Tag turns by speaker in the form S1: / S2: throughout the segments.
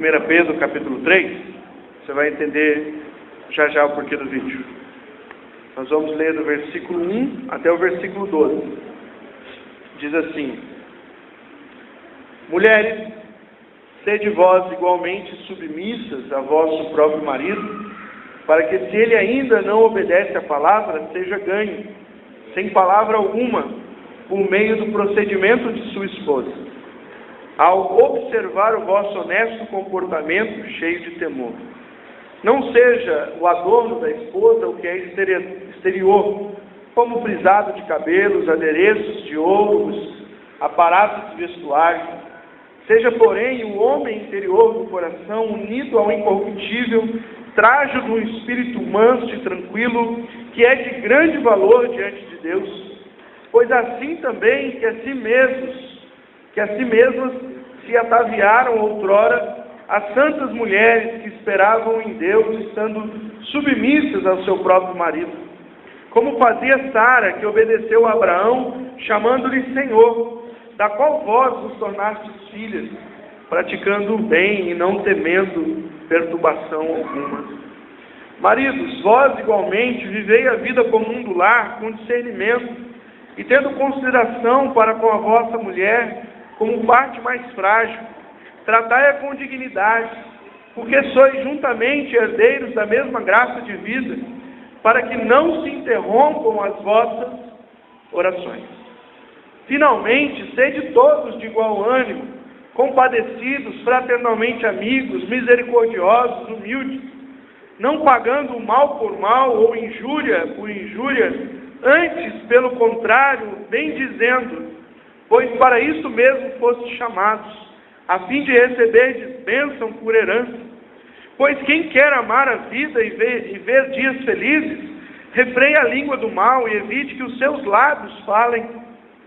S1: 1 Pedro capítulo 3, você vai entender já já o porquê do vídeo. Nós vamos ler do versículo 1 até o versículo 12. Diz assim: Mulheres, sede vós igualmente submissas a vosso próprio marido, para que, se ele ainda não obedece à palavra, seja ganho, sem palavra alguma, por meio do procedimento de sua esposa, ao observar o vosso honesto comportamento cheio de temor. Não seja o adorno da esposa o que é exterior, como frisado de cabelos, adereços de ouros, aparatos de vestuário. Seja, porém, o homem interior do coração unido ao incorruptível, trajo de um espírito manso e tranquilo, que é de grande valor diante de Deus. Pois assim também que a si mesmas se ataviaram outrora as santas mulheres que esperavam em Deus, estando submissas ao seu próprio marido. Como fazia Sara, que obedeceu a Abraão, chamando-lhe Senhor, da qual vós vos tornastes filhas, praticando o bem e não temendo perturbação alguma. Maridos, vós igualmente vivei a vida comum do lar com discernimento, e tendo consideração para com a vossa mulher como parte mais frágil, tratai-a com dignidade, porque sois juntamente herdeiros da mesma graça de vida, para que não se interrompam as vossas orações. Finalmente, sede todos de igual ânimo, compadecidos, fraternalmente amigos, misericordiosos, humildes, não pagando o mal por mal ou injúria por injúria, antes, pelo contrário, bem dizendo, pois para isso mesmo fostes chamados, a fim de receberdes bênção por herança. Pois quem quer amar a vida e ver dias felizes, refreie a língua do mal e evite que os seus lábios falem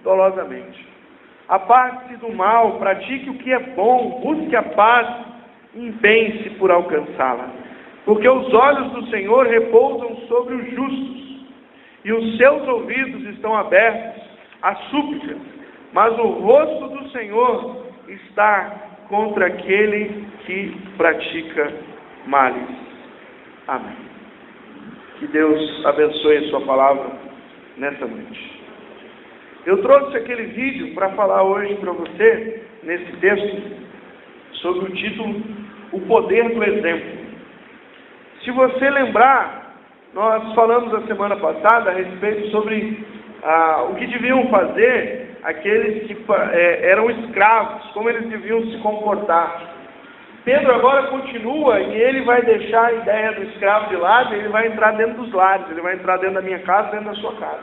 S1: dolosamente. Aparte-se do mal, pratique o que é bom, busque a paz e empenhe-se por alcançá-la. Porque os olhos do Senhor repousam sobre os justos, e os seus ouvidos estão abertos à súplica, mas o rosto do Senhor está contra aquele que pratica males. Amém. Que Deus abençoe a sua palavra nessa noite. Eu trouxe aquele vídeo para falar hoje para você, nesse texto, sobre o título O Poder do Exemplo. Se você lembrar, nós falamos a semana passada a respeito sobre o que deviam fazer aqueles que eram escravos, como eles deviam se comportar. Pedro agora continua e ele vai deixar a ideia do escravo de lado, e ele vai entrar dentro dos lares, ele vai entrar dentro da minha casa, dentro da sua casa.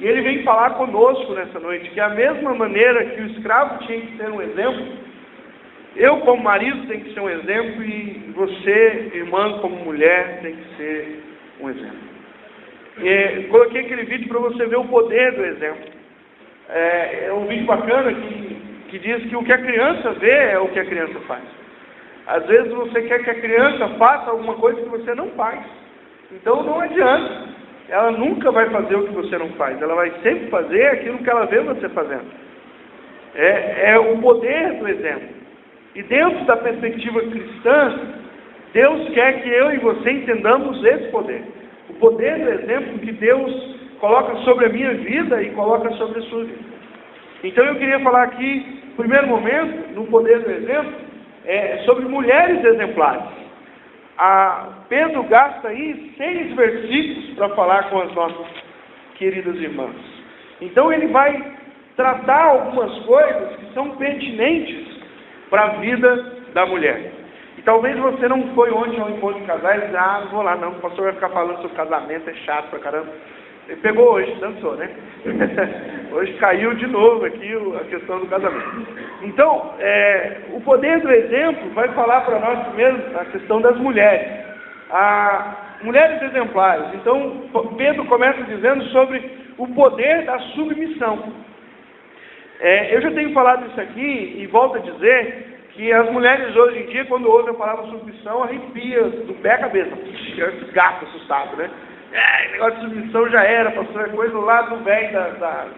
S1: E ele vem falar conosco nessa noite, que a mesma maneira que o escravo tinha que ser um exemplo, eu como marido tenho que ser um exemplo, e você, irmã, como mulher, tem que ser um exemplo. Coloquei aquele vídeo para você ver o poder do exemplo. É um vídeo bacana que diz que o que a criança vê é o que a criança faz. Às vezes você quer que a criança faça alguma coisa que você não faz. Então não adianta. Ela nunca vai fazer o que você não faz. Ela vai sempre fazer aquilo que ela vê você fazendo. É o poder do exemplo. E dentro da perspectiva cristã, Deus quer que eu e você entendamos esse poder. O poder do exemplo que Deus coloca sobre a minha vida e coloca sobre a sua vida. Então eu queria falar aqui, no primeiro momento, no poder do exemplo, sobre mulheres exemplares. Pedro gasta aí 6 versículos para falar com as nossas queridas irmãs. Então ele vai tratar algumas coisas que são pertinentes para a vida da mulher. E talvez você não foi ontem ao encontro de casais, não vou lá não, o pastor vai ficar falando sobre casamento, é chato pra caramba. Ele pegou hoje, dançou, né? Hoje caiu de novo aqui a questão do casamento. Então, o poder do exemplo vai falar para nós primeiro a questão das mulheres. Mulheres exemplares. Então, Pedro começa dizendo sobre o poder da submissão. Eu já tenho falado isso aqui e volto a dizer que as mulheres hoje em dia, quando ouvem a palavra submissão, arrepia do pé à cabeça. Gato assustado, né? Negócio de submissão já era, pastor, é coisa lá do velho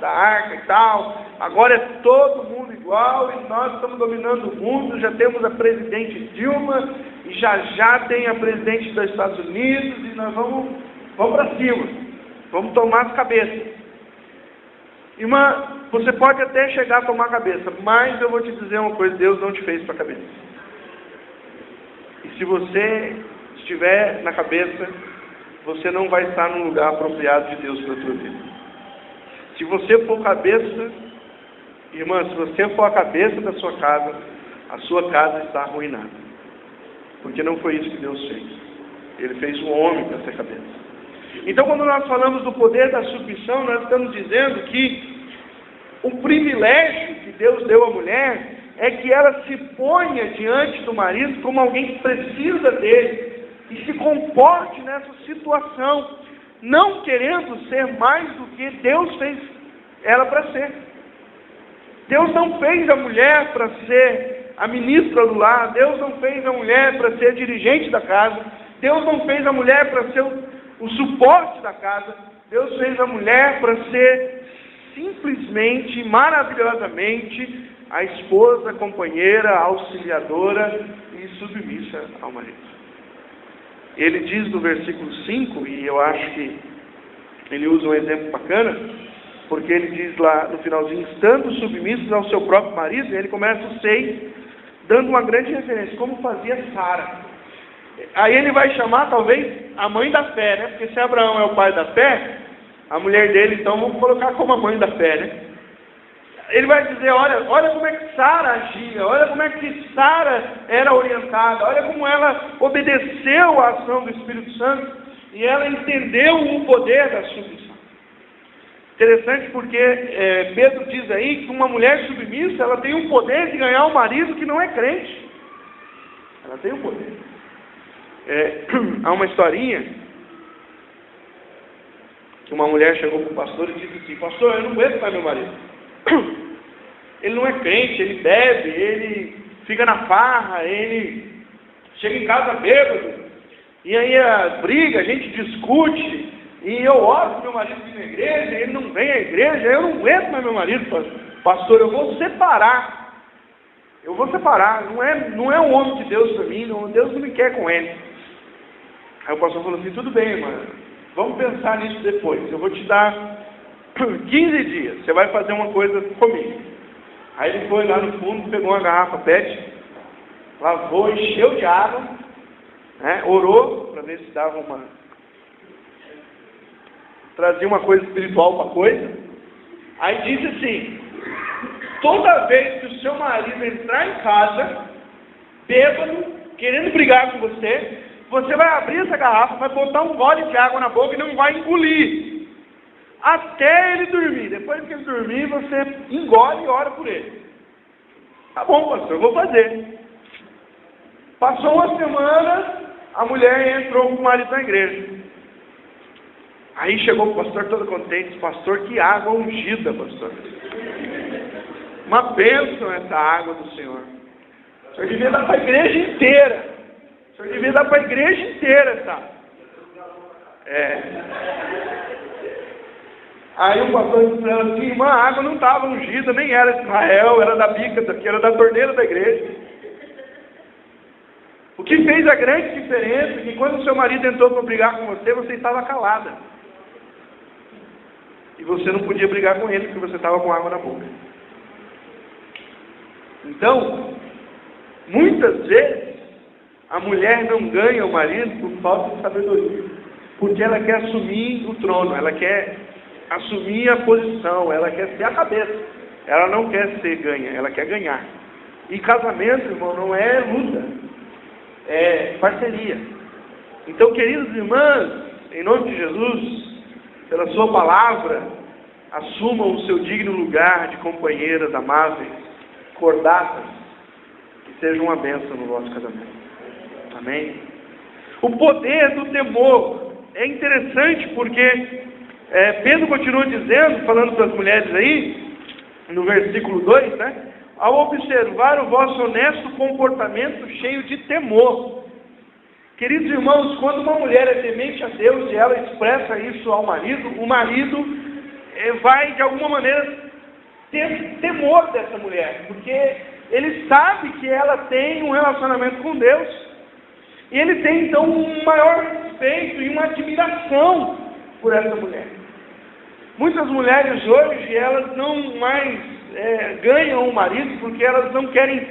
S1: da arca e tal. Agora é todo mundo igual e nós estamos dominando o mundo. Já temos a presidente Dilma e já tem a presidente dos Estados Unidos e nós vamos para cima. Vamos tomar as cabeças. Irmã, você pode até chegar a tomar a cabeça, mas eu vou te dizer uma coisa, Deus não te fez para a cabeça. E se você estiver na cabeça, você não vai estar no lugar apropriado de Deus para a sua vida. Se você for cabeça, irmã, se você for a cabeça da sua casa, a sua casa está arruinada. Porque não foi isso que Deus fez. Ele fez um homem para ser cabeça. Então, quando nós falamos do poder da submissão, nós estamos dizendo que o privilégio que Deus deu à mulher é que ela se ponha diante do marido como alguém que precisa dele e se comporte nessa situação, não querendo ser mais do que Deus fez ela para ser. Deus não fez a mulher para ser a ministra do lar, Deus não fez a mulher para ser dirigente da casa, Deus não fez a mulher para ser o suporte da casa, Deus fez a mulher para ser simplesmente, maravilhosamente, a esposa, companheira, auxiliadora e submissa ao marido. Ele diz no versículo 5, e eu acho que ele usa um exemplo bacana, porque ele diz lá no finalzinho, estando submissos ao seu próprio marido, e ele começa o 6, dando uma grande referência, como fazia Sara. Aí ele vai chamar talvez a mãe da fé, né? Porque se Abraão é o pai da fé, a mulher dele, então, vamos colocar como a mãe da fé, né? Ele vai dizer, olha como é que Sara agia, olha como é que Sara era orientada, olha como ela obedeceu à ação do Espírito Santo e ela entendeu o poder da submissão. Interessante porque Pedro diz aí que uma mulher submissa, ela tem o poder de ganhar um marido que não é crente. Ela tem o poder. Há uma historinha que uma mulher chegou para o pastor e disse assim, pastor, eu não aguento mais meu marido. Ele não é crente, ele bebe, ele fica na farra, ele chega em casa bêbado, e aí briga, a gente discute, e eu oro para meu marido vir na igreja, ele não vem à igreja, eu não aguento mais meu marido, pastor, eu vou separar, não é um homem de Deus para mim, Deus não me quer com ele. Aí o pastor falou assim, tudo bem, mano, vamos pensar nisso depois, eu vou te dar 15 dias, você vai fazer uma coisa comigo. Aí ele foi lá no fundo, pegou uma garrafa PET, lavou, encheu de água, né, orou, para ver se dava trazia uma coisa espiritual para a coisa. Aí disse assim, toda vez que o seu marido entrar em casa, bêbado, querendo brigar com você, você vai abrir essa garrafa, vai botar um gole de água na boca e não vai engolir. Até ele dormir. Depois que ele dormir, você engole e ora por ele. Tá bom, pastor, eu vou fazer. Passou uma semana, a mulher entrou com o marido na igreja. Aí chegou o pastor todo contente. Pastor, que água ungida, pastor. Uma bênção essa água do Senhor. O senhor devia dar para a igreja inteira. O senhor devia dar para a igreja inteira, tá? Aí o pastor disse para ela assim, irmã, a água não estava ungida, nem era de Israel, era da bica daqui, era da torneira da igreja. O que fez a grande diferença é que quando o seu marido entrou para brigar com você, você estava calada. E você não podia brigar com ele, porque você estava com água na boca. Então, muitas vezes, a mulher não ganha o marido por falta de sabedoria. Porque ela quer assumir o trono, ela quer assumir a posição, ela quer ser a cabeça. Ela não quer ser ganha, ela quer ganhar. E casamento, irmão, não é luta, é parceria. Então, queridos irmãs, em nome de Jesus, pela sua palavra, assumam o seu digno lugar de companheiras amáveis, cordatas, que sejam uma bênção no vosso casamento. Amém? O poder do temor é interessante porque Pedro continua dizendo, falando para as mulheres aí, no versículo 2, né? Ao observar o vosso honesto comportamento cheio de temor. Queridos irmãos, quando uma mulher é temente a Deus e ela expressa isso ao marido, o marido vai, de alguma maneira, ter temor dessa mulher, porque ele sabe que ela tem um relacionamento com Deus, e ele tem, então, um maior respeito e uma admiração por essa mulher. Muitas mulheres hoje, elas não mais ganham o marido, porque elas não querem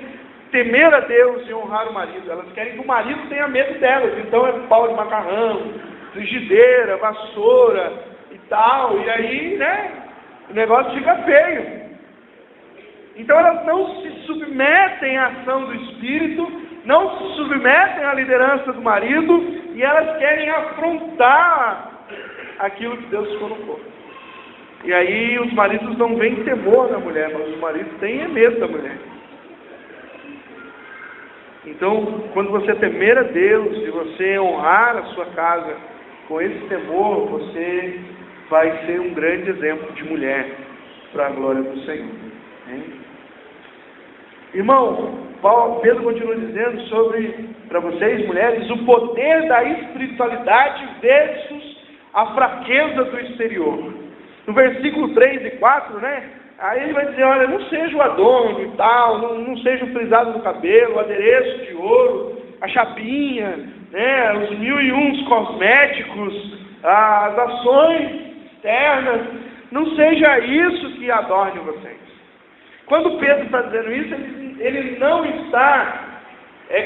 S1: temer a Deus e honrar o marido. Elas querem que o marido tenha medo delas. Então é pau de macarrão, frigideira, vassoura e tal. E aí, o negócio fica feio. Então elas não se submetem à ação do Espírito, não se submetem à liderança do marido, e elas querem afrontar aquilo que Deus colocou. E aí os maridos não veem temor na mulher, mas os maridos têm medo da mulher. Então, quando você temer a Deus e você honrar a sua casa com esse temor, você vai ser um grande exemplo de mulher para a glória do Senhor. Hein? Irmão, Pedro continua dizendo sobre, para vocês mulheres, o poder da espiritualidade versus a fraqueza do exterior. No versículo 3 e 4, aí ele vai dizer, olha, não seja o adorno e tal, não seja o frisado do cabelo, o adereço de ouro, a chapinha, os 1001 cosméticos, as ações externas, não seja isso que adorne vocês. Quando Pedro está dizendo isso, ele não está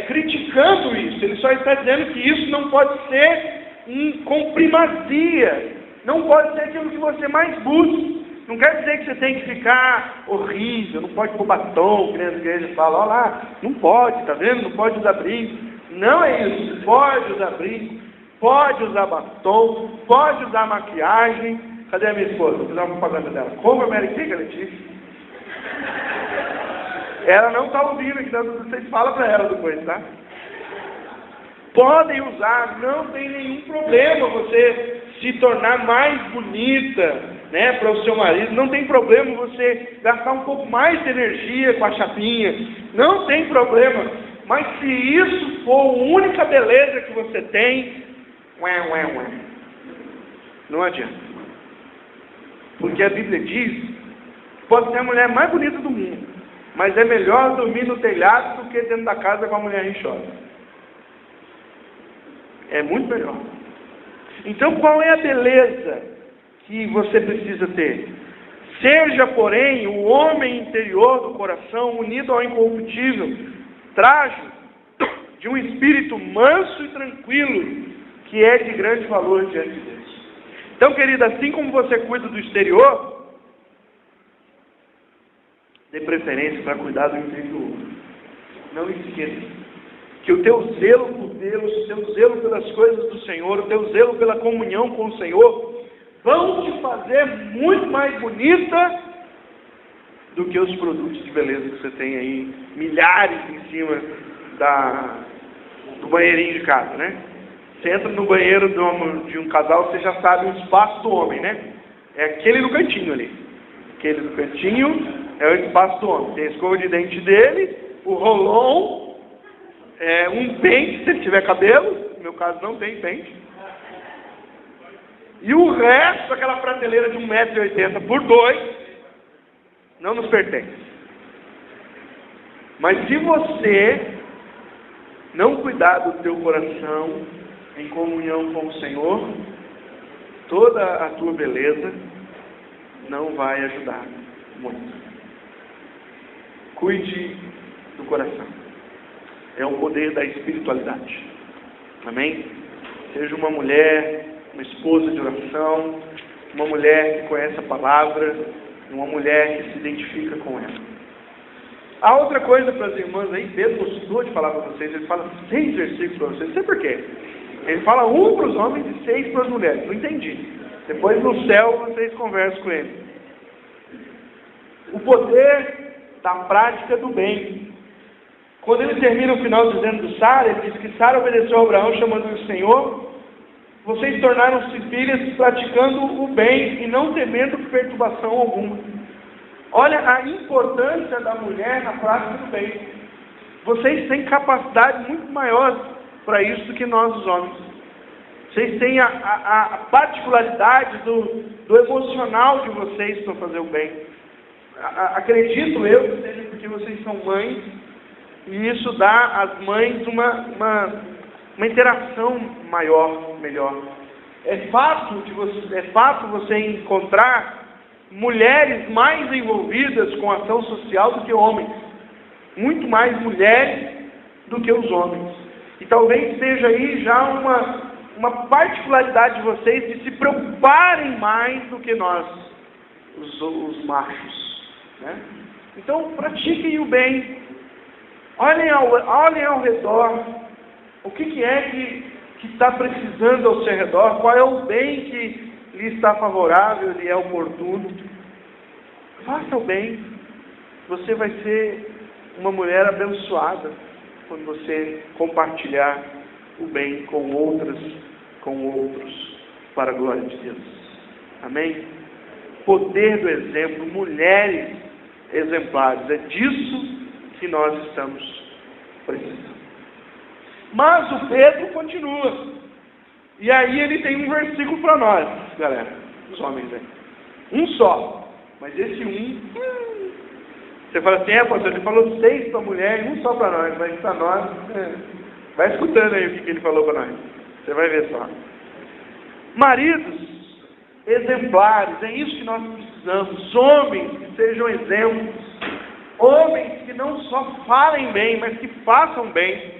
S1: criticando isso, ele só está dizendo que isso não pode ser com primazia, não pode ser aquilo que você mais busca. Não quer dizer que você tem que ficar horrível, não pode pôr batom, que nem a igreja fala, olha lá, não pode, tá vendo? Não pode usar brinco. Não é isso, pode usar brinco, pode usar batom, pode usar maquiagem. Cadê a minha esposa? Vou fazer uma propaganda dela. Como a Mary Kay, Letícia? Ela não está ouvindo, então vocês falam para ela depois, tá? Podem usar, não tem nenhum problema você se tornar mais bonita, para o seu marido, não tem problema você gastar um pouco mais de energia com a chapinha, não tem problema, mas se isso for a única beleza que você tem, não adianta, porque a Bíblia diz que pode ser a mulher mais bonita do mundo, mas é melhor dormir no telhado do que dentro da casa com a mulher rixosa. É muito melhor. Então qual é a beleza que você precisa ter? Seja, porém, o homem interior do coração unido ao incorruptível, trajo de um espírito manso e tranquilo, que é de grande valor diante de Deus. Então, querida, assim como você cuida do exterior, dê preferência para cuidar do interior. Não esqueça que o teu zelo por Deus, o teu zelo pelas coisas do Senhor, o teu zelo pela comunhão com o Senhor, vão te fazer muito mais bonita do que os produtos de beleza que você tem aí, milhares em cima do banheirinho de casa, Você entra no banheiro de um casal, você já sabe o espaço do homem, É aquele no cantinho ali. Aquele no cantinho é o espaço do homem. Tem a escova de dente dele, o rolon, um pente, se ele tiver cabelo, no meu caso não tem pente. E o resto, aquela prateleira de 1,80 m por 2, não nos pertence. Mas se você não cuidar do teu coração em comunhão com o Senhor, toda a tua beleza não vai ajudar muito. Cuide do coração. É o poder da espiritualidade. Amém? Seja uma mulher, uma esposa de oração, uma mulher que conhece a palavra, uma mulher que se identifica com ela. A outra coisa para as irmãs aí, Pedro gostou de falar para vocês, ele fala 6 versículos para vocês, não sei porquê. Ele fala 1 para os homens e 6 para as mulheres, não entendi. Depois no céu vocês conversam com ele. O poder da prática do bem. Quando ele termina o final dizendo do Sara, ele diz que Sara obedeceu a Abraão chamando o Senhor. Vocês tornaram-se filhas praticando o bem e não temendo perturbação alguma. Olha a importância da mulher na prática do bem. Vocês têm capacidade muito maior para isso do que nós, os homens. Vocês têm a particularidade do emocional de vocês para fazer o bem. Acredito eu que seja porque vocês são mães, e isso dá às mães uma interação maior, melhor. É fato você encontrar mulheres mais envolvidas com ação social do que homens. Muito mais mulheres do que os homens. E talvez seja aí já uma particularidade de vocês de se preocuparem mais do que nós, os machos. Né? Então, pratiquem o bem. Olhem ao redor. O que é que está precisando ao seu redor? Qual é o bem que lhe está favorável, lhe é oportuno? Faça o bem. Você vai ser uma mulher abençoada quando você compartilhar o bem com outros, para a glória de Deus. Amém? Poder do exemplo, mulheres exemplares. É disso que nós estamos precisando. Mas o Pedro continua. E aí ele tem um versículo para nós, galera, os homens aí. Um só. Mas esse você fala assim, pastor, ele falou 6 para a mulher e um só para nós. Mas para nós, vai escutando aí o que ele falou para nós. Você vai ver só. Maridos exemplares, é isso que nós precisamos. Homens que sejam exemplos. Homens que não só falem bem, mas que façam bem.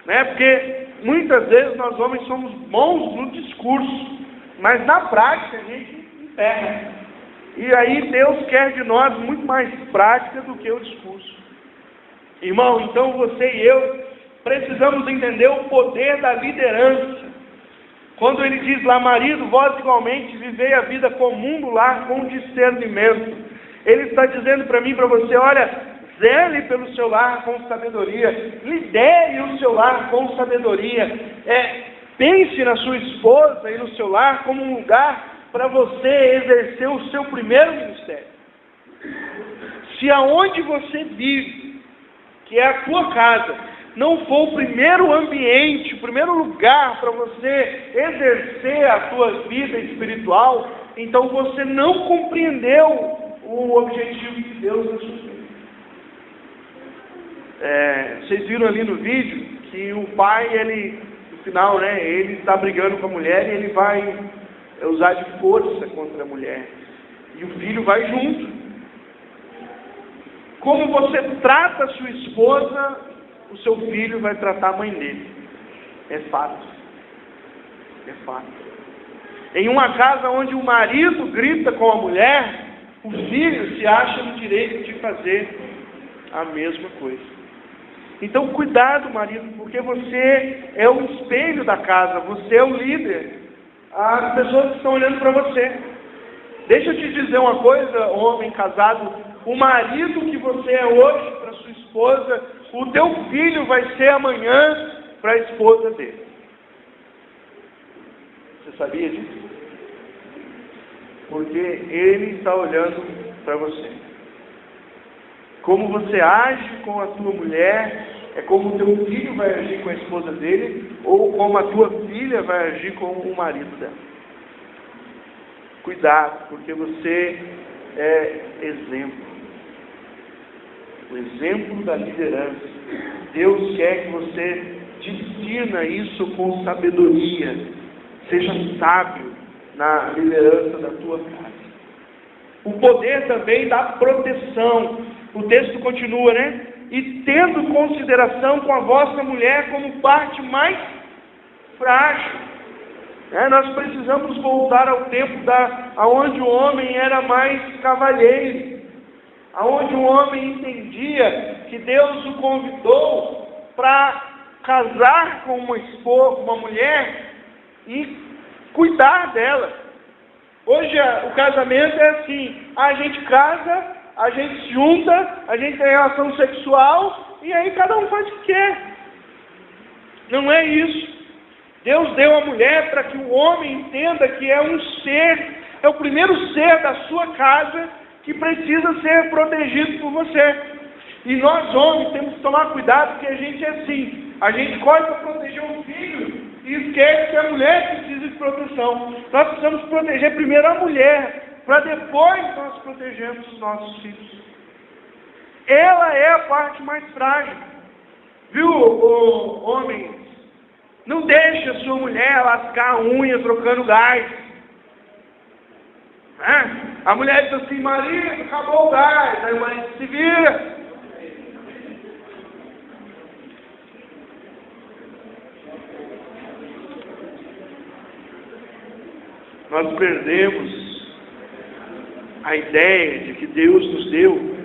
S1: Né? Porque muitas vezes nós homens somos bons no discurso, mas na prática a gente emperra. E aí Deus quer de nós muito mais prática do que o discurso. Irmão, então você e eu precisamos entender o poder da liderança. Quando ele diz lá, marido, vós igualmente vivei a vida comum do lar com discernimento. Ele está dizendo para mim, para você, olha, zele pelo seu lar com sabedoria, lidere o seu lar com sabedoria, pense na sua esposa e no seu lar como um lugar para você exercer o seu primeiro ministério. Se aonde você vive, que é a tua casa, não for o primeiro ambiente, o primeiro lugar para você exercer a tua vida espiritual, então você não compreendeu o objetivo de Deus na sua vida. Vocês viram ali no vídeo que o pai, no final, né, ele está brigando com a mulher e ele vai usar de força contra a mulher. E o filho vai junto. Como você trata a sua esposa, o seu filho vai tratar a mãe dele. É fato. É fato. Em uma casa onde o marido grita com a mulher, o filho se acha no direito de fazer a mesma coisa. Então, cuidado, marido, porque você é o espelho da casa, você é o líder. As pessoas estão olhando para você. Deixa eu te dizer uma coisa, homem casado, o marido que você é hoje para sua esposa, o teu filho vai ser amanhã para a esposa dele. Você sabia disso? Porque ele está olhando para você. Como você age com a tua mulher, é como o teu filho vai agir com a esposa dele, ou como a tua filha vai agir com o marido dela. Cuidado, porque você é exemplo. O exemplo da liderança. Deus quer que você discina isso com sabedoria. Seja sábio na liderança da tua casa. O poder também da proteção. O texto continua, né? E tendo consideração com a vossa mulher como parte mais frágil. Nós precisamos voltar ao tempo onde o homem era mais cavalheiro. Onde o homem entendia que Deus o convidou para casar com uma esposa, uma mulher, e cuidar dela. Hoje o casamento é assim, a gente casa, a gente se junta, a gente tem relação sexual, e aí cada um faz o que quer. Não é isso. Deus deu a mulher para que o homem entenda que é um ser, é o primeiro ser da sua casa que precisa ser protegido por você. E nós homens temos que tomar cuidado, porque a gente é assim, A gente corre para proteger o filho e esquece que a mulher precisa de proteção. Nós precisamos proteger primeiro a mulher, para depois nós protegermos os nossos filhos. Ela é a parte mais frágil. Viu, homens? Não deixe a sua mulher lascar a unha trocando gás. A mulher diz assim: marido, acabou o gás. Aí o marido se vira. Nós perdemos a ideia de que Deus nos deu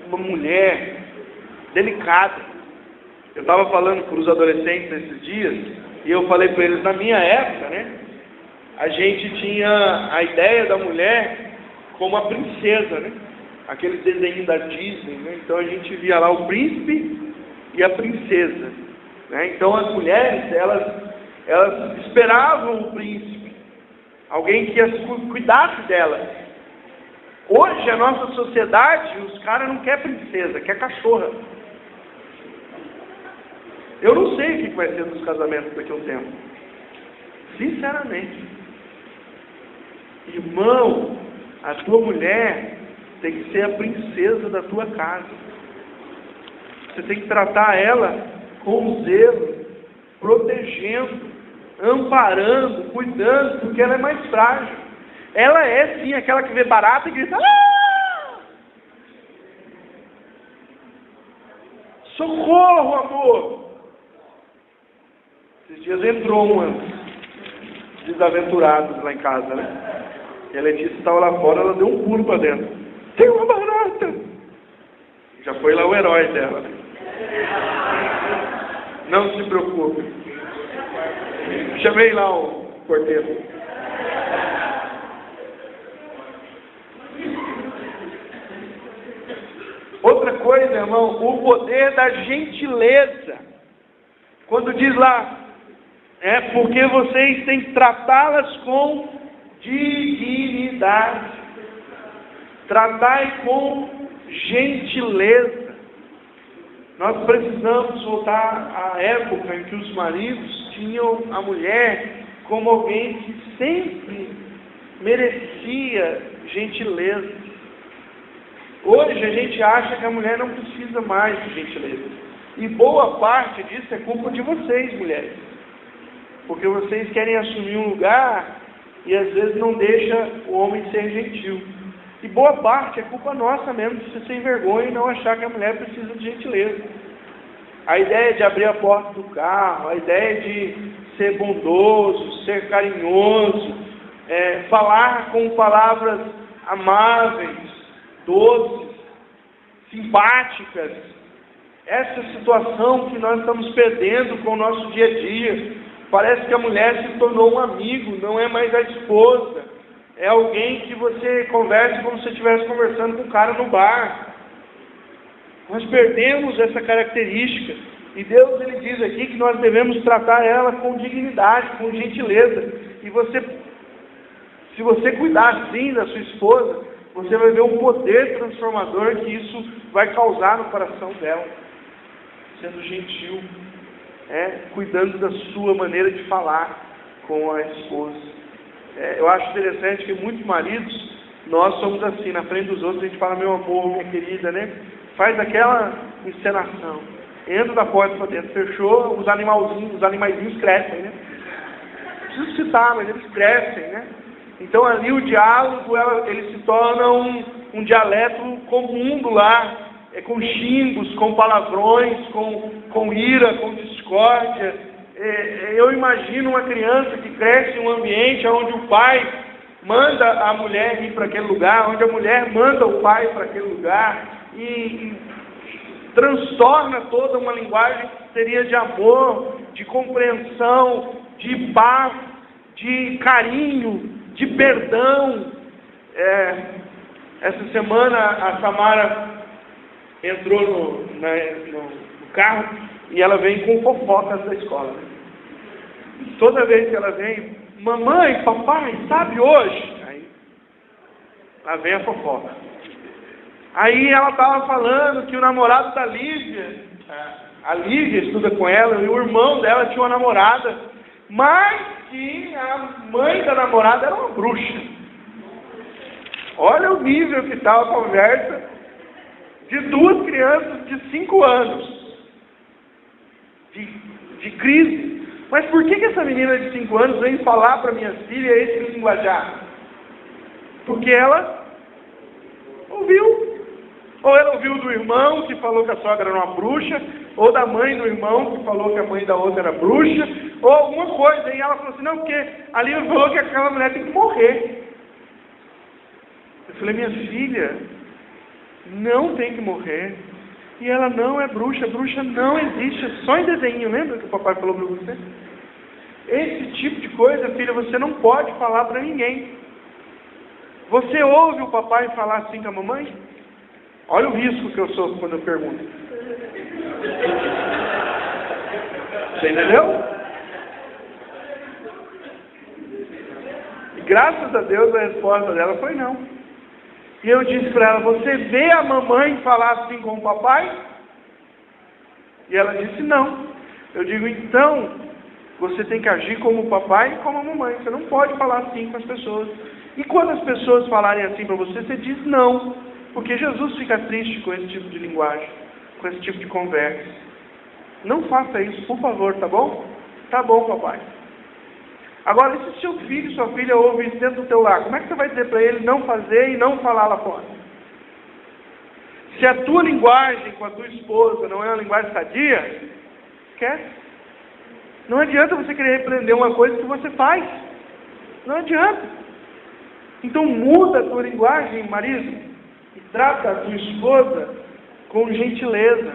S1: uma mulher delicada. Eu estava falando para os adolescentes nesses dias, e eu falei para eles, na minha época, né, a gente tinha a ideia da mulher como a princesa, né? Aquele desenho da Disney, né? Então a gente via lá o príncipe e a princesa, né? Então as mulheres, elas esperavam o príncipe, alguém que cuidasse dela. Hoje a nossa sociedade, os caras não querem princesa, quer cachorra. Eu não sei o que vai ser dos casamentos daqui a um tempo. Sinceramente. Irmão, a tua mulher tem que ser a princesa da tua casa. Você tem que tratar ela com zelo, protegendo, amparando, cuidando, porque ela é mais frágil. Ela é sim aquela que vê barata e grita: ah! Socorro, amor! Esses dias entrou umas desaventuradas lá em casa, né? E a Letícia estava lá fora, ela deu um pulo para dentro. Tem uma barata! Já foi lá o herói dela, né? Não se preocupe. Chamei lá o porteiro. Outra coisa, irmão, o poder da gentileza. Quando diz lá, porque vocês têm que tratá-las com dignidade. Tratai com gentileza. Nós precisamos voltar à época em que os maridos tinham a mulher como alguém que sempre merecia gentileza. Hoje a gente acha que a mulher não precisa mais de gentileza. E boa parte disso é culpa de vocês, mulheres. Porque vocês querem assumir um lugar e às vezes não deixa o homem ser gentil. E boa parte é culpa nossa mesmo, de ser sem vergonha e não achar que a mulher precisa de gentileza. A ideia de abrir a porta do carro, a ideia de ser bondoso, ser carinhoso, falar com palavras amáveis, doces, simpáticas. Essa situação que nós estamos perdendo com o nosso dia a dia. Parece que a mulher se tornou um amigo, não é mais a esposa. É alguém que você conversa como se você estivesse conversando com o cara no bar. Nós perdemos essa característica. E Deus, Ele diz aqui que nós devemos tratar ela com dignidade, com gentileza. E se você cuidar assim da sua esposa, você vai ver um poder transformador que isso vai causar no coração dela. Sendo gentil, cuidando da sua maneira de falar com a esposa. Eu acho interessante que muitos maridos, nós somos assim, na frente dos outros a gente fala: meu amor, minha querida, né? Faz aquela encenação. Entra da porta para dentro, fechou, os animaizinhos crescem, né? Não preciso citar, mas eles crescem, né? Então ali o diálogo, ele se torna um dialeto comum do lar. Com xingos, com palavrões, com ira, com discórdia. Eu imagino uma criança que cresce em um ambiente onde o pai manda a mulher ir para aquele lugar, onde a mulher manda o pai para aquele lugar, e transtorna toda uma linguagem que seria de amor, de compreensão, de paz, de carinho, de perdão. Essa semana a Samara entrou no carro e ela vem com fofocas da escola. Toda vez que ela vem: mamãe, papai, sabe hoje? Aí lá vem a fofoca. Aí ela estava falando que o namorado da Lívia A Lívia estuda com ela, e o irmão dela tinha uma namorada, mas que a mãe da namorada era uma bruxa. Olha o nível que está a conversa de duas crianças de 5 anos, de crise. Mas por que essa menina de 5 anos vem falar para minha filha esse linguajar? Porque ela ouviu. Ou ela ouviu do irmão que falou que a sogra era uma bruxa, ou da mãe do irmão que falou que a mãe da outra era bruxa, ou alguma coisa. E ela falou assim, não, porque ali ele falou que aquela mulher tem que morrer. Eu falei, minha filha, não tem que morrer. E ela não é bruxa não existe, é só em desenho. Lembra que o papai falou para você? Esse tipo de coisa, filha, você não pode falar para ninguém. Você ouve o papai falar assim com a mamãe? Olha o risco que eu sou quando eu pergunto. Você entendeu? E graças a Deus a resposta dela foi não. E eu disse para ela, você vê a mamãe falar assim com o papai? E ela disse não. Eu digo, então, você tem que agir como o papai e como a mamãe. Você não pode falar assim com as pessoas. E quando as pessoas falarem assim para você, você diz não. Porque Jesus fica triste com esse tipo de linguagem, com esse tipo de conversa. Não faça isso, por favor, tá bom? Tá bom, papai. Agora, e se seu filho, sua filha ouve isso dentro do teu lar, como é que você vai dizer para ele não fazer e não falar lá fora? Se a tua linguagem com a tua esposa não é uma linguagem sadia, esquece. Não adianta você querer repreender uma coisa que você faz. Não adianta. Então muda a tua linguagem, marido. E trata a tua esposa com gentileza,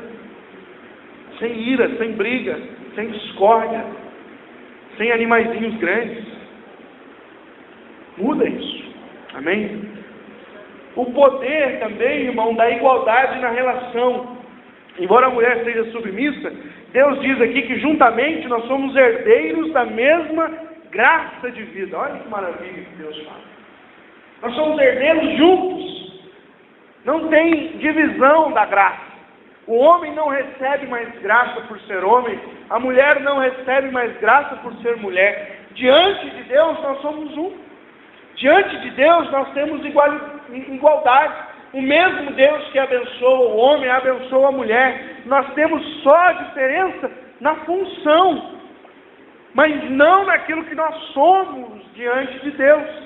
S1: sem ira, sem briga, sem discórdia, sem animaizinhos grandes. Muda isso. Amém? O poder também, irmão, da igualdade na relação. Embora a mulher seja submissa, Deus diz aqui que juntamente nós somos herdeiros da mesma graça de vida. Olha que maravilha que Deus fala. Nós somos herdeiros juntos. Não tem divisão da graça. O homem não recebe mais graça por ser homem, a mulher não recebe mais graça por ser mulher. Diante de Deus nós somos um. Diante de Deus nós temos igualdade. O mesmo Deus que abençoa o homem, abençoa a mulher. Nós temos só a diferença na função, mas não naquilo que nós somos diante de Deus.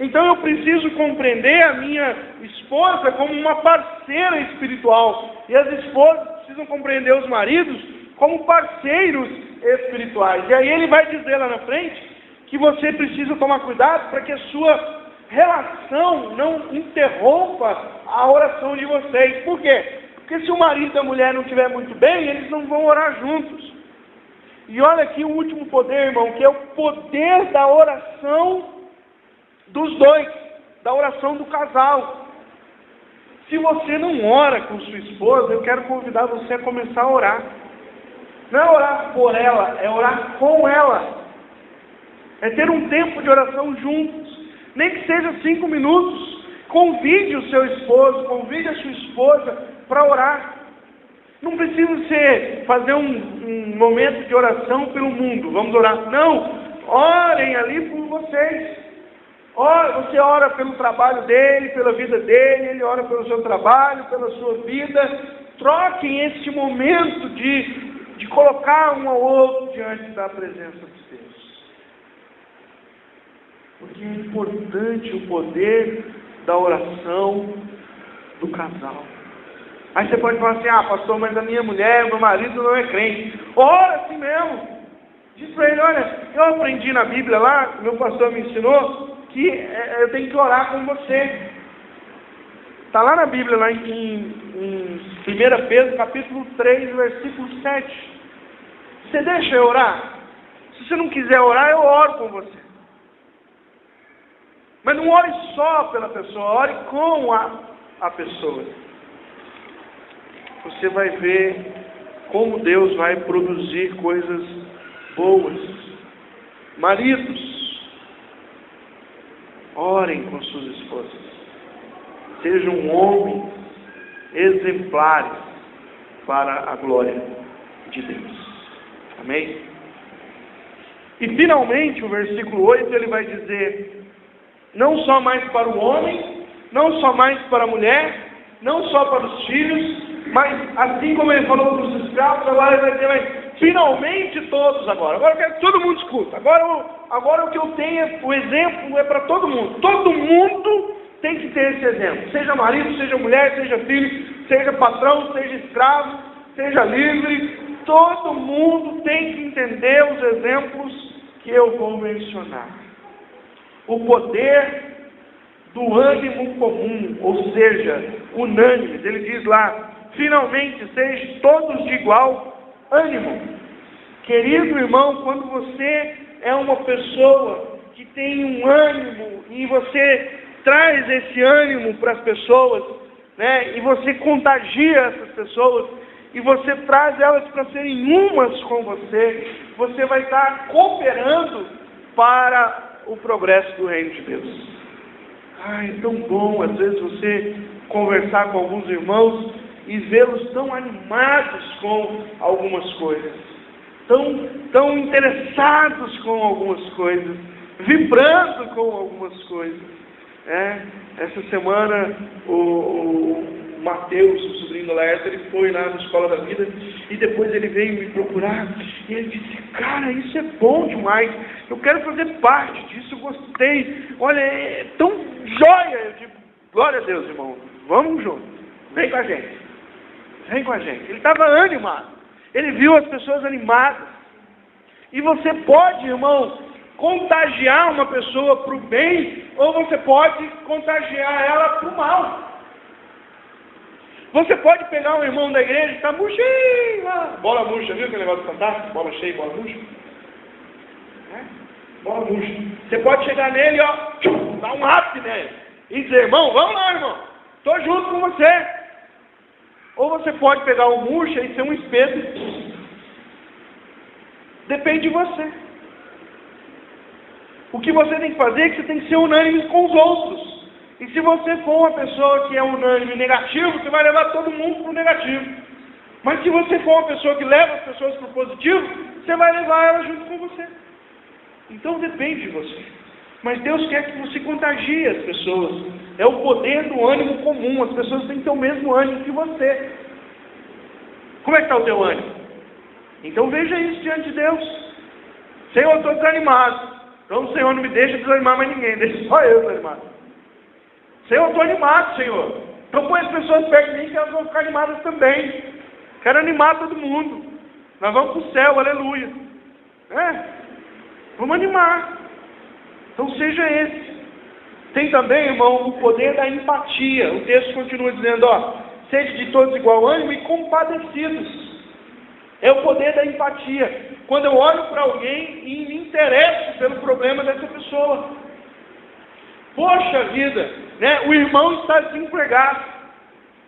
S1: Então eu preciso compreender a minha esposa como uma parceira espiritual. E as esposas precisam compreender os maridos como parceiros espirituais. E aí ele vai dizer lá na frente que você precisa tomar cuidado para que a sua relação não interrompa a oração de vocês. Por quê? Porque se o marido e a mulher não estiver muito bem, eles não vão orar juntos. E olha aqui o último poder, irmão, que é o poder da oração dos dois, da oração do casal. Se você não ora com sua esposa, eu quero convidar você a começar a orar. Não é orar por ela, é orar com ela. É ter um tempo de oração juntos. Nem que seja 5 minutos. Convide o seu esposo, convide a sua esposa para orar. Não precisa ser fazer um momento de oração pelo mundo. Vamos orar. Não, orem ali por vocês. Você ora pelo trabalho dele, pela vida dele, ele ora pelo seu trabalho, pela sua vida. Troquem este momento de colocar um ao outro diante da presença de Deus. Porque é importante o poder da oração do casal. Aí você pode falar assim, pastor, mas a minha mulher, meu marido não é crente. Ora assim mesmo. Diz para ele, olha, eu aprendi na Bíblia lá, meu pastor me ensinou, que eu tenho que orar com você. Está lá na Bíblia, lá em 1 Pedro, capítulo 3, versículo 7. Você deixa eu orar? Se você não quiser orar, eu oro com você. Mas não ore só pela pessoa, ore com a pessoa. Você vai ver como Deus vai produzir coisas boas. Maridos, orem com suas esposas. Sejam homens exemplares para a glória de Deus. Amém? E finalmente o versículo 8 ele vai dizer, não só mais para o homem, não só mais para a mulher, não só para os filhos, mas assim como ele falou para os escravos, agora ele vai dizer, mas finalmente todos agora. Agora eu quero que todo mundo escuta. Agora o que eu tenho, o exemplo é para todo mundo. Todo mundo tem que ter esse exemplo. Seja marido, seja mulher, seja filho, seja patrão, seja escravo, seja livre. Todo mundo tem que entender os exemplos que eu vou mencionar. O poder do ânimo comum, ou seja, unânimes. Ele diz lá, finalmente sejam todos de igual ânimo. Querido irmão, quando você é uma pessoa que tem um ânimo e você traz esse ânimo para as pessoas, né, e você contagia essas pessoas, e você traz elas para serem umas com você, você vai estar cooperando para o progresso do reino de Deus. É tão bom, às vezes, você conversar com alguns irmãos e vê-los tão animados com algumas coisas, tão interessados com algumas coisas, vibrando com algumas coisas. Essa semana, o Mateus, o sobrinho do Laércio, ele foi lá na Escola da Vida e depois ele veio me procurar e ele disse, cara, isso é bom demais, eu quero fazer parte disso, eu gostei, olha, é tão joia. Eu digo, glória a Deus, irmão, vamos junto, vem com a gente, ele estava animado, ele viu as pessoas animadas, e você pode, irmão, contagiar uma pessoa para o bem, ou você pode contagiar ela para o mal. Você pode pegar um irmão da igreja que está murchinho lá, bola murcha, viu aquele negócio fantástico? Bola cheia, bola murcha. Bola murcha. Você pode chegar nele, ó, dar um rap nele, e dizer, irmão, vamos lá, irmão, estou junto com você. Ou você pode pegar um murcha e ser um espeto. Depende de você. O que você tem que fazer é que você tem que ser unânime com os outros. E se você for uma pessoa que é unânime negativo, você vai levar todo mundo para o negativo. Mas se você for uma pessoa que leva as pessoas para o positivo, você vai levar elas junto com você. Então depende de você. Mas Deus quer que você contagie as pessoas. É o poder do ânimo comum. As pessoas têm que ter o mesmo ânimo que você. Como é que está o teu ânimo? Então veja isso diante de Deus. Senhor, eu estou desanimado. Então o Senhor não me deixa desanimar mais ninguém. Deixa só eu desanimado. Senhor, eu estou animado, Senhor. Então põe as pessoas perto de mim que elas vão ficar animadas também. Quero animar todo mundo. Nós vamos para o céu, aleluia. Vamos animar. Então seja esse. Tem também, irmão, o poder da empatia. O texto continua dizendo, sede de todos igual ânimo e compadecidos. É o poder da empatia. Quando eu olho para alguém e me interesso pelo problema dessa pessoa. Poxa vida, né? O irmão está desempregado.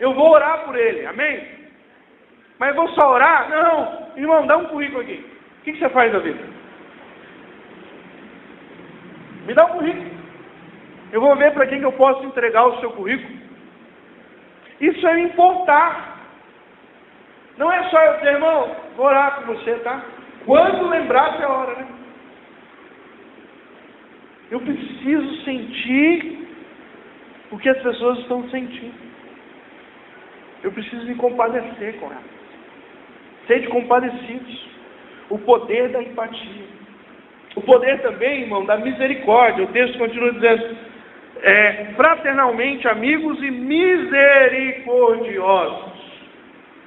S1: Eu vou orar por ele, amém? Mas vou só orar? Não, irmão, dá um currículo aqui. O que você faz da vida? Me dá um currículo. Eu vou ver para quem que eu posso entregar o seu currículo. Isso é importar. Não é só eu dizer, irmão, vou orar por você, tá? Quando lembrar que é a hora, né? Eu preciso sentir o que as pessoas estão sentindo. Eu preciso me compadecer com elas. Sede compadecidos. O poder da empatia. O poder também, irmão, da misericórdia. O texto continua dizendo, fraternalmente amigos e misericordiosos.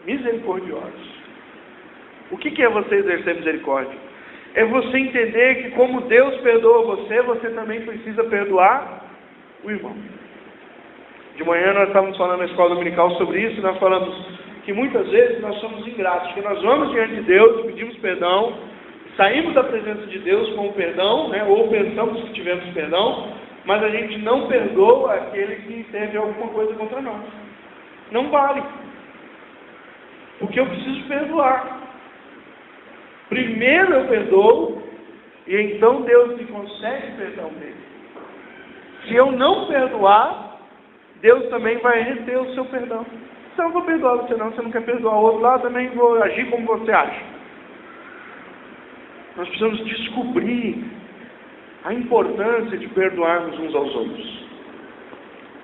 S1: Misericordiosos. O que é você exercer misericórdia? É você entender que como Deus perdoa você, você também precisa perdoar o irmão. De manhã nós estávamos falando na escola dominical sobre isso, e nós falamos que muitas vezes nós somos ingratos, que nós vamos diante de Deus, pedimos perdão, saímos da presença de Deus com o perdão, né, ou pensamos que tivemos perdão, mas a gente não perdoa aquele que teve alguma coisa contra nós. Não vale. Porque eu preciso perdoar. Primeiro eu perdoo, e então Deus me concede perdão dele. Se eu não perdoar, Deus também vai reter o seu perdão. Então eu vou perdoar você não, você não quer perdoar o outro lá, também vou agir como você acha. Nós precisamos descobrir a importância de perdoarmos uns aos outros.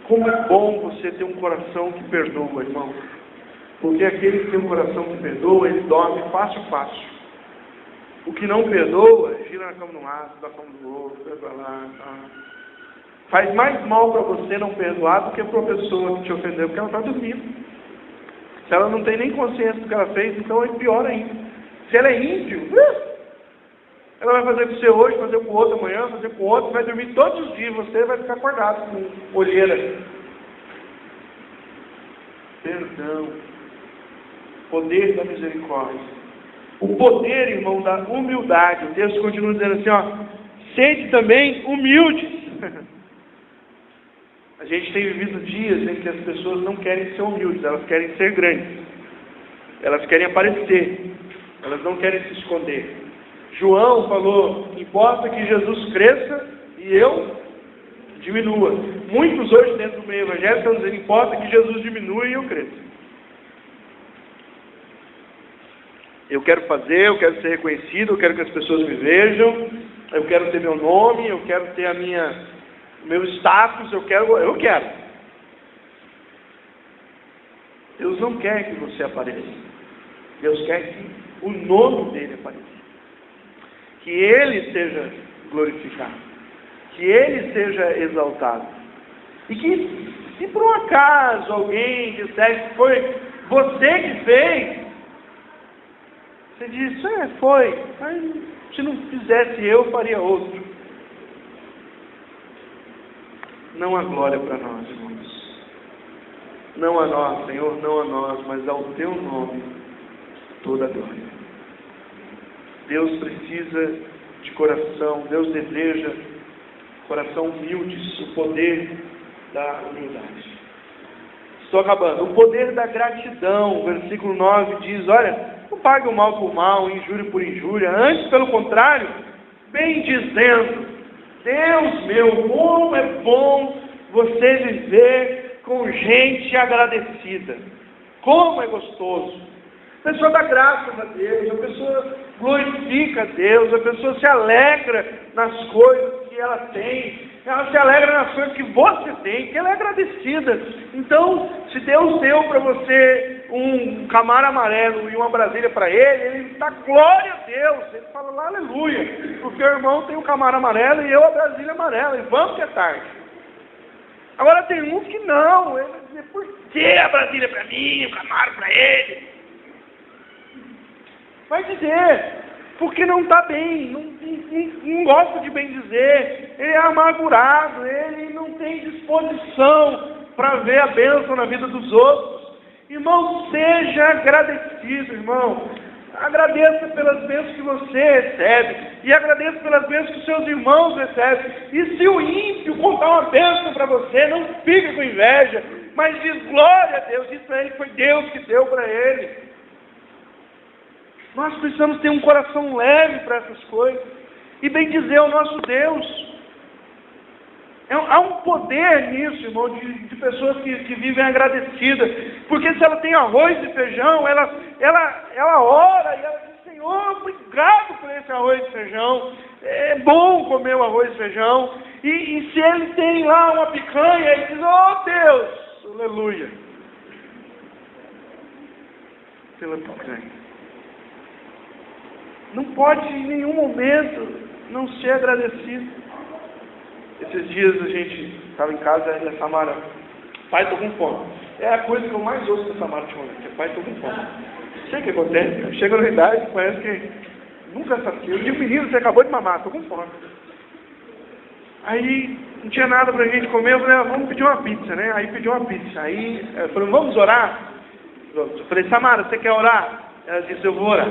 S1: Como é bom você ter um coração que perdoa, irmão. Porque aquele que tem um coração que perdoa, ele dorme fácil. O que não perdoa, gira na cama de um lado, da cama do outro, vai pra lá, tá. Faz mais mal para você não perdoar do que para a pessoa que te ofendeu, porque ela está dormindo. Se ela não tem nem consciência do que ela fez, então é pior ainda. Se ela é ímpio, ela vai fazer com você hoje, fazer com o outro amanhã, fazer com o outro, vai dormir todos os dias, você vai ficar acordado com olheira. Perdão. Poder da misericórdia. O poder, irmão, da humildade. O texto continua dizendo assim, ó, sede também humildes. A gente tem vivido dias em que as pessoas não querem ser humildes, elas querem ser grandes. Elas querem aparecer. Elas não querem se esconder. João falou, importa que Jesus cresça e eu diminua. Muitos hoje dentro do meio evangélico estão dizendo, importa que Jesus diminua e eu cresça. Eu quero fazer, eu quero ser reconhecido, eu quero que as pessoas me vejam, eu quero ter meu nome, eu quero ter meu status, eu quero. Deus não quer que você apareça. Deus quer que o nome dele apareça. Que ele seja glorificado. Que ele seja exaltado. E que, se por um acaso alguém disser que foi você que fez, você diz, foi, mas se não fizesse eu, faria outro. Não há glória para nós, irmãos. Não a nós, Senhor, não a nós, mas ao teu nome toda a glória. Deus precisa de coração, Deus deseja coração humilde, o poder da humildade. Estou acabando. O poder da gratidão, versículo 9 diz, olha, não pague o mal por mal, injúria por injúria, antes, pelo contrário, bem dizendo, Deus meu, como é bom você viver com gente agradecida. Como é gostoso. A pessoa dá graças a Deus, a pessoa glorifica a Deus, a pessoa se alegra nas coisas que ela tem, ela se alegra nas coisas que você tem, que ela é agradecida. Então, se Deus deu para você um Camaro amarelo e uma Brasília para ele dá glória a Deus, ele fala lá, aleluia, porque o irmão tem o Camaro amarelo e eu a Brasília amarela, e vamos que é tarde. Agora tem uns que não, ele vai dizer, por que a Brasília para mim, o Camaro para ele? Vai dizer, porque não está bem, não gosta de bem dizer, ele é amargurado, ele não tem disposição para ver a bênção na vida dos outros. Irmão, seja agradecido, irmão. Agradeça pelas bênçãos que você recebe, e agradeça pelas bênçãos que seus irmãos recebem. E se o ímpio contar uma bênção para você, não fique com inveja, mas diz glória a Deus, diz para ele que foi Deus que deu para ele. Nós precisamos ter um coração leve para essas coisas, e bem dizer ao nosso Deus. Há um poder nisso, irmão, de pessoas que vivem agradecidas, porque se ela tem arroz e feijão, ela ora e ela diz, Senhor, obrigado por esse arroz e feijão, é bom comer o arroz e feijão, e se ele tem lá uma picanha, ele diz, oh Deus, aleluia, pela picanha. Não pode em nenhum momento não ser agradecido. Esses dias a gente estava em casa e a Samara, pai, estou com fome. É a coisa que eu mais ouço da Samara ultimamente, é pai, estou com fome. Não sei o que acontece, chega na idade, parece que nunca sabe. Eu digo, menino, você acabou de mamar, estou com fome. Aí não tinha nada pra gente comer, eu falei, vamos pedir uma pizza, né? Aí pedi uma pizza. Aí eu falei, vamos orar? Eu falei, Samara, você quer orar? Ela disse, eu vou orar.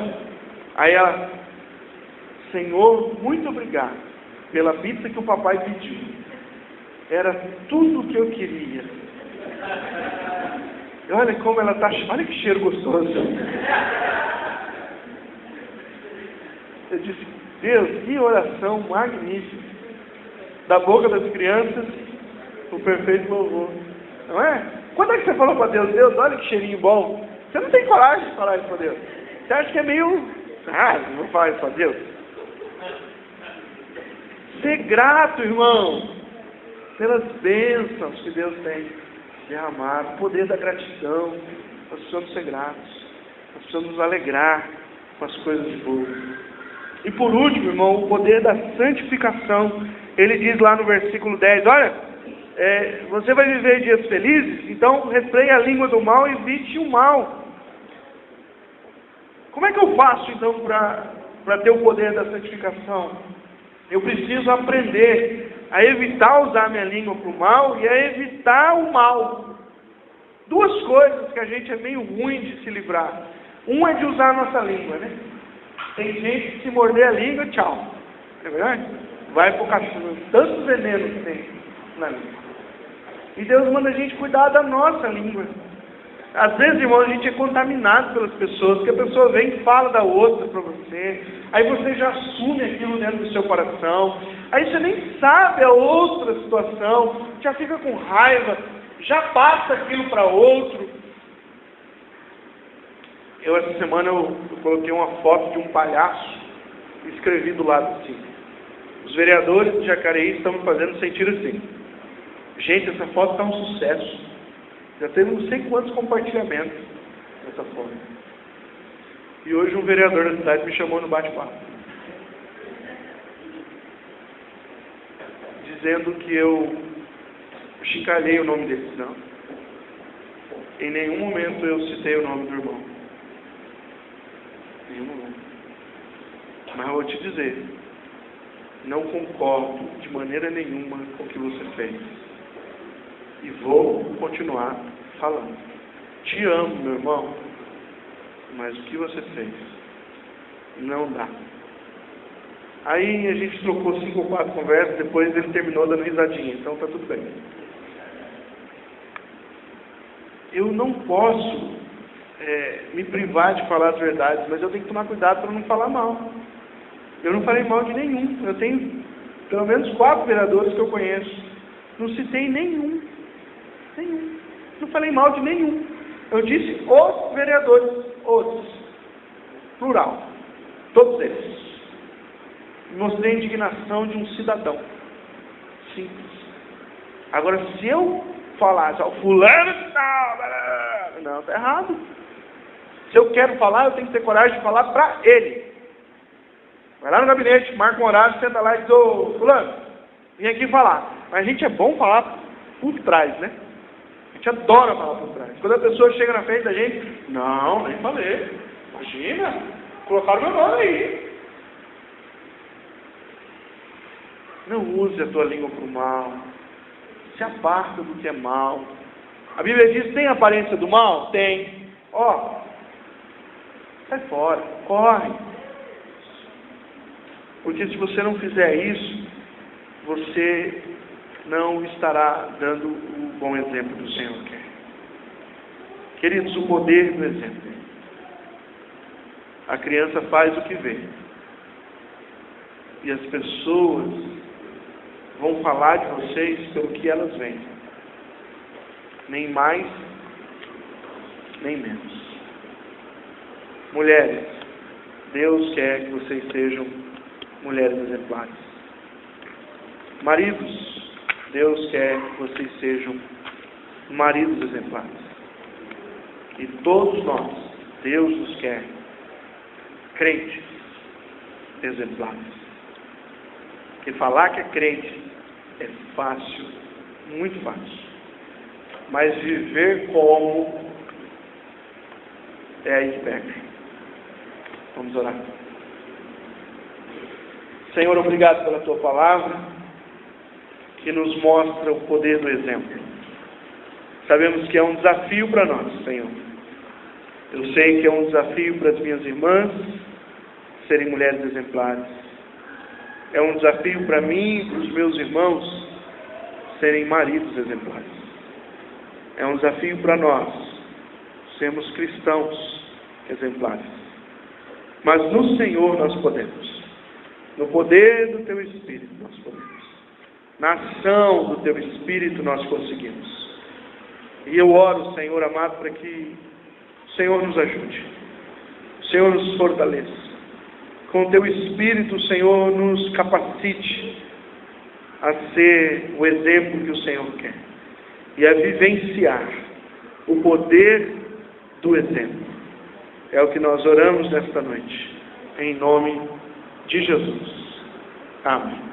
S1: Aí ela, Senhor, muito obrigado pela pizza que o papai pediu. Era tudo o que eu queria. E olha como ela está, olha que cheiro gostoso. Eu disse, Deus, que oração magnífica. Da boca das crianças, o perfeito louvor. Não é? Quando é que você falou para Deus, Deus, olha que cheirinho bom? Você não tem coragem de falar isso para Deus. Você acha que é meio, não vou falar isso para Deus. Ser grato, irmão, pelas bênçãos que Deus tem derramado, o poder da gratidão. Nós precisamos ser gratos, nós precisamos nos alegrar com as coisas boas. E por último, irmão, o poder da santificação. Ele diz lá no versículo 10, olha, você vai viver dias felizes, então refreie a língua do mal e evite o mal. Como é que eu faço então para ter o poder da santificação? Eu preciso aprender a evitar usar minha língua para o mal e a evitar o mal. Duas coisas que a gente é meio ruim de se livrar. Uma é de usar a nossa língua, né? Tem gente que se morder a língua, tchau. Não é verdade? Vai pro cachorro. Tanto veneno que tem na língua. E Deus manda a gente cuidar da nossa língua. Às vezes, irmão, a gente é contaminado pelas pessoas, porque a pessoa vem e fala da outra para você, aí você já assume aquilo dentro do seu coração, aí você nem sabe a outra situação, já fica com raiva, já passa aquilo para outro. Essa semana eu coloquei uma foto de um palhaço e escrevi do lado assim: os vereadores de Jacareí estão me fazendo sentir assim. Gente, essa foto está um sucesso. Já teve não sei quantos compartilhamentos dessa foto. E hoje um vereador da cidade me chamou no bate-papo, dizendo que eu chincalhei o nome dele. Não. Em nenhum momento eu citei o nome do irmão. Nenhum momento. Mas eu vou te dizer, não concordo de maneira nenhuma com o que você fez. E vou continuar falando. Te amo, meu irmão, mas o que você fez não dá. Aí a gente trocou 5 ou 4 conversas, depois ele terminou dando risadinha, então tá tudo bem. Eu não posso me privar de falar as verdades, mas eu tenho que tomar cuidado para não falar mal. Eu não falei mal de nenhum. Eu tenho pelo menos 4 vereadores que eu conheço. Não citei nenhum. Não falei mal de nenhum. Eu disse os vereadores, os. Plural. Todos eles. Mostrei a indignação de um cidadão. Simples. Agora, se eu falasse, fulano de tal, não, está errado. Se eu quero falar, eu tenho que ter coragem de falar para ele. Vai lá no gabinete, marca um horário, senta lá e diz, ô fulano, vim aqui falar. Mas a gente é bom falar por trás, né? A gente adora falar por trás. Quando a pessoa chega na frente da gente, não, nem falei. Imagina, colocaram meu nome aí. Não use a tua língua para o mal. Se aparta do que é mal. A Bíblia diz, tem aparência do mal? Tem. Sai fora, corre. Porque se você não fizer isso, você não estará dando o bom exemplo que o Senhor quer. Queridos, o poder do exemplo. A criança faz o que vê. E as pessoas vão falar de vocês pelo que elas veem. Nem mais, nem menos. Mulheres, Deus quer que vocês sejam mulheres exemplares. Maridos, Deus quer que vocês sejam maridos exemplares. E todos nós, Deus nos quer crentes exemplares. Porque falar que é crente é fácil, muito fácil. Mas viver como é aí que pega. Vamos orar. Senhor, obrigado pela tua palavra, que nos mostra o poder do exemplo. Sabemos que é um desafio para nós, Senhor. Eu sei que é um desafio para as minhas irmãs serem mulheres exemplares. É um desafio para mim e para os meus irmãos serem maridos exemplares. É um desafio para nós sermos cristãos exemplares. Mas no Senhor nós podemos. No poder do Teu Espírito nós podemos. Na ação do Teu Espírito nós conseguimos. E eu oro, Senhor amado, para que o Senhor nos ajude, o Senhor nos fortaleça. Com o Teu Espírito, o Senhor nos capacite a ser o exemplo que o Senhor quer e a vivenciar o poder do exemplo. É o que nós oramos nesta noite, em nome de Jesus. Amém.